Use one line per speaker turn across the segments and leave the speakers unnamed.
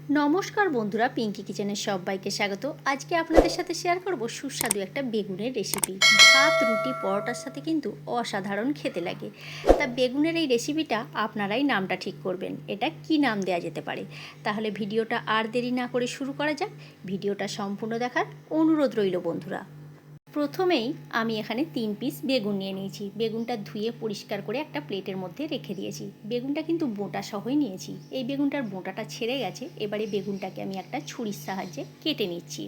নমস্কার বন্ধুরা, পিঙ্কি কিচেনের সবাইকে স্বাগত। আজকে আপনাদের সাথে শেয়ার করব সুস্বাদু একটা বেগুনের রেসিপি। ভাত, রুটি, পরোটার সাথে কিন্তু অসাধারণ খেতে লাগে। তা বেগুনের এই রেসিপিটা আপনারাই নামটা ঠিক করবেন, এটা কি নাম দেওয়া যেতে পারে। তাহলে ভিডিওটা আর দেরি না করে শুরু করা যাক। ভিডিওটা সম্পূর্ণ দেখার অনুরোধ রইল বন্ধুরা। প্রথমেই আমি এখানে 3 পিস বেগুন নিয়ে নিয়েছি। বেগুনটা ধুয়ে পরিষ্কার করে একটা প্লেটের মধ্যে রেখে দিয়েছি। বেগুনটা কিন্তু বোঁটা সহই নিয়েছি। এই বেগুনটার বোঁটাটা ছেড়ে গেছে। এবারে বেগুনটাকে আমি একটা ছুরির সাহায্যে কেটে নিচ্ছি।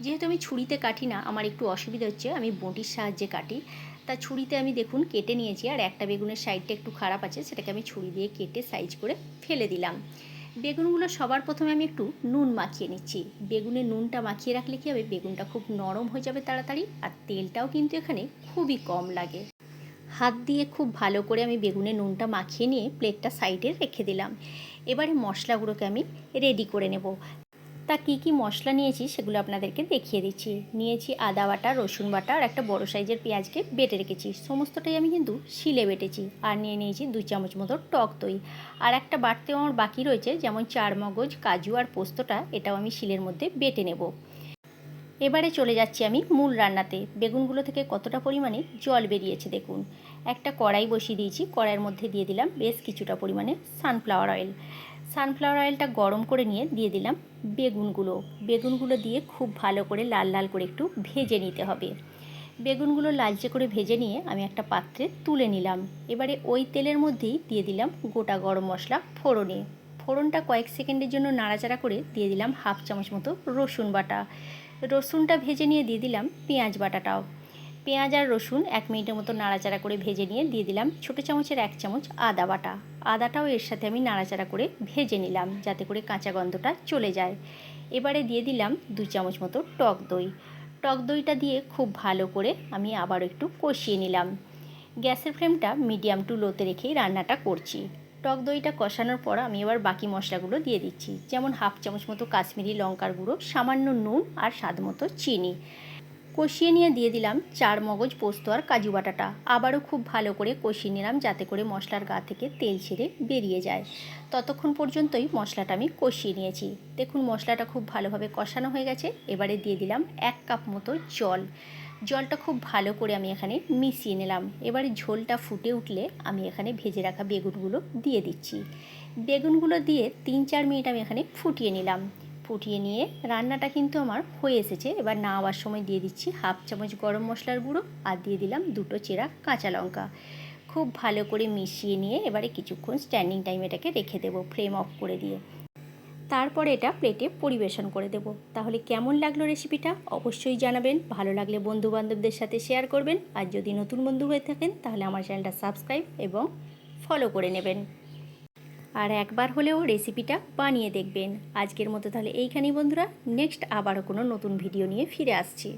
যেহেতু আমি ছুরিতে কাটি না, আমার একটু অসুবিধা হচ্ছে, আমি বঁটির সাহায্যে কাটি। তা ছুরিতে আমি দেখুন কেটে নিয়েছি। আর একটা বেগুনের সাইডটা একটু খারাপ আছে, সেটাকে আমি ছুরি দিয়ে কেটে সাইজ করে ফেলে দিলাম। বেগুনগুলো সবার প্রথমে আমি একটু নুন মাখিয়ে নিচ্ছি। বেগুনে নুনটা মাখিয়ে রাখলে কী হবে, বেগুনটা খুব নরম হয়ে যাবে তাড়াতাড়ি, আর তেলটাও কিন্তু এখানে খুবই কম লাগে। হাত দিয়ে খুব ভালো করে আমি বেগুনে নুনটা মাখিয়ে নিয়ে প্লেটটা সাইডে রেখে দিলাম। এবারে মশলাগুলোকে আমি রেডি করে নেব। তা কী কী মশলা নিয়েছি সেগুলো আপনাদেরকে দেখিয়ে দিচ্ছি। নিয়েছি আদা বাটা, রসুন বাটা আর একটা বড় সাইজের পেঁয়াজকে বেটে রেখেছি। সমস্তটাই আমি কিন্তু শিলে বেটেছি। আর নিয়ে নিয়েছি 2 চামচ মতো টক দই। আর একটা বাটতেও আমার বাকি রয়েছে, যেমন চারমগজ, কাজু আর পোস্তটা, এটাও আমি শিলের মধ্যে বেটে নেব। এবারে চলে যাচ্ছি আমি মূল রান্নাতে। বেগুনগুলো থেকে কতটা পরিমাণে জল বেরিয়েছে দেখুন। একটা কড়াই বসিয়ে দিয়েছি। কড়াইয়ের মধ্যে দিয়ে দিলাম বেশ কিছুটা পরিমাণে সানফ্লাওয়ার অয়েল। সানফ্লাওয়ার অয়েলটা গরম করে নিয়ে দিয়ে দিলাম বেগুনগুলো দিয়ে খুব ভালো করে লাল লাল করে একটু ভেজে নিতে হবে। বেগুনগুলো লালচে করে ভেজে নিয়ে আমি একটা পাত্রে তুলে নিলাম। এবারে ওই তেলের মধ্যেই দিয়ে দিলাম গোটা গরম মশলা ফোড়নে। ফোড়নটা কয়েক সেকেন্ডের জন্য নাড়াচাড়া করে দিয়ে দিলাম 1/2 চামচ মতো রসুন বাটা। রসুনটা ভেজে নিয়ে দিয়ে দিলাম পেঁয়াজ বাটাটাও। পেঁয়াজ আর রসুন 1 মিনিটের মতো নাড়াচাড়া করে ভেজে নিয়ে দিয়ে দিলাম ছোটো চামচের 1 চামচ আদা বাটা। আদাটাও এর সাথে আমি নাড়াচাড়া করে ভেজে নিলাম, যাতে করে কাঁচা গন্ধটা চলে যায়। এবারে দিয়ে দিলাম 2 চামচ মতো টক দই। টক দইটা দিয়ে খুব ভালো করে আমি আবার একটু কষিয়ে নিলাম। গ্যাসের ফ্লেমটা মিডিয়াম টু লোতে রেখেই রান্নাটা করছি। টক দইটা কষানোর পর আমি এবার বাকি মশলাগুলো দিয়ে দিচ্ছি, যেমন 1/2 চামচ মতো কাশ্মীরি লঙ্কার গুঁড়ো, সামান্য নুন আর স্বাদ মতো চিনি। কষিয়ে নিয়ে দিয়ে দিলাম চারমগজ, পোস্ত আর কাজু বাটাটা। আবারও খুব ভালো করে কষিয়ে নিলাম, যাতে করে মশলার গা থেকে তেল ছেড়ে বেরিয়ে যায়। ততক্ষণ পর্যন্তই মশলাটা আমি কষিয়ে নিয়েছি। দেখুন মশলাটা খুব ভালোভাবে কষানো হয়ে গেছে। এবারে দিয়ে দিলাম 1 কাপ মতো জল। জলটা খুব ভালো করে আমি এখানে মিশিয়ে নিলাম। এবারে ঝোলটা ফুটে উঠলে আমি এখানে ভেজে রাখা বেগুনগুলো দিয়ে দিচ্ছি। বেগুনগুলো দিয়ে 3-4 মিনিট আমি এখানে ফুটিয়ে নিলাম। ফুটিয়ে নিয়ে রান্নাটা কিন্তু আমার হয়ে এসেছে। এবার নামাবার সময় দিয়ে দিচ্ছি 1/2 চামচ গরম মশলার গুঁড়ো আর দিয়ে দিলাম 2টো চেরা কাঁচা লঙ্কা। খুব ভালো করে মিশিয়ে নিয়ে এবারে কিছুক্ষণ স্ট্যান্ডিং টাইম এটাকে রেখে দেবো, ফ্লেম অফ করে দিয়ে। তারপরে এটা প্লেটে পরিবেশন করে দেব। তাহলে কেমন লাগলো রেসিপিটা অবশ্যই জানাবেন। ভালো লাগলে বন্ধুবান্ধবদের সাথে শেয়ার করবেন। আর যদি নতুন বন্ধু হয়ে থাকেন তাহলে আমার চ্যানেলটা সাবস্ক্রাইব এবং ফলো করে নেবেন। আর একবার হলেও রেসিপিটা বানিয়ে দেখবেন। আজকের মতো তাহলে এইখানেই বন্ধুরা, নেক্সট আবারও কোনো নতুন ভিডিও নিয়ে ফিরে আসছি।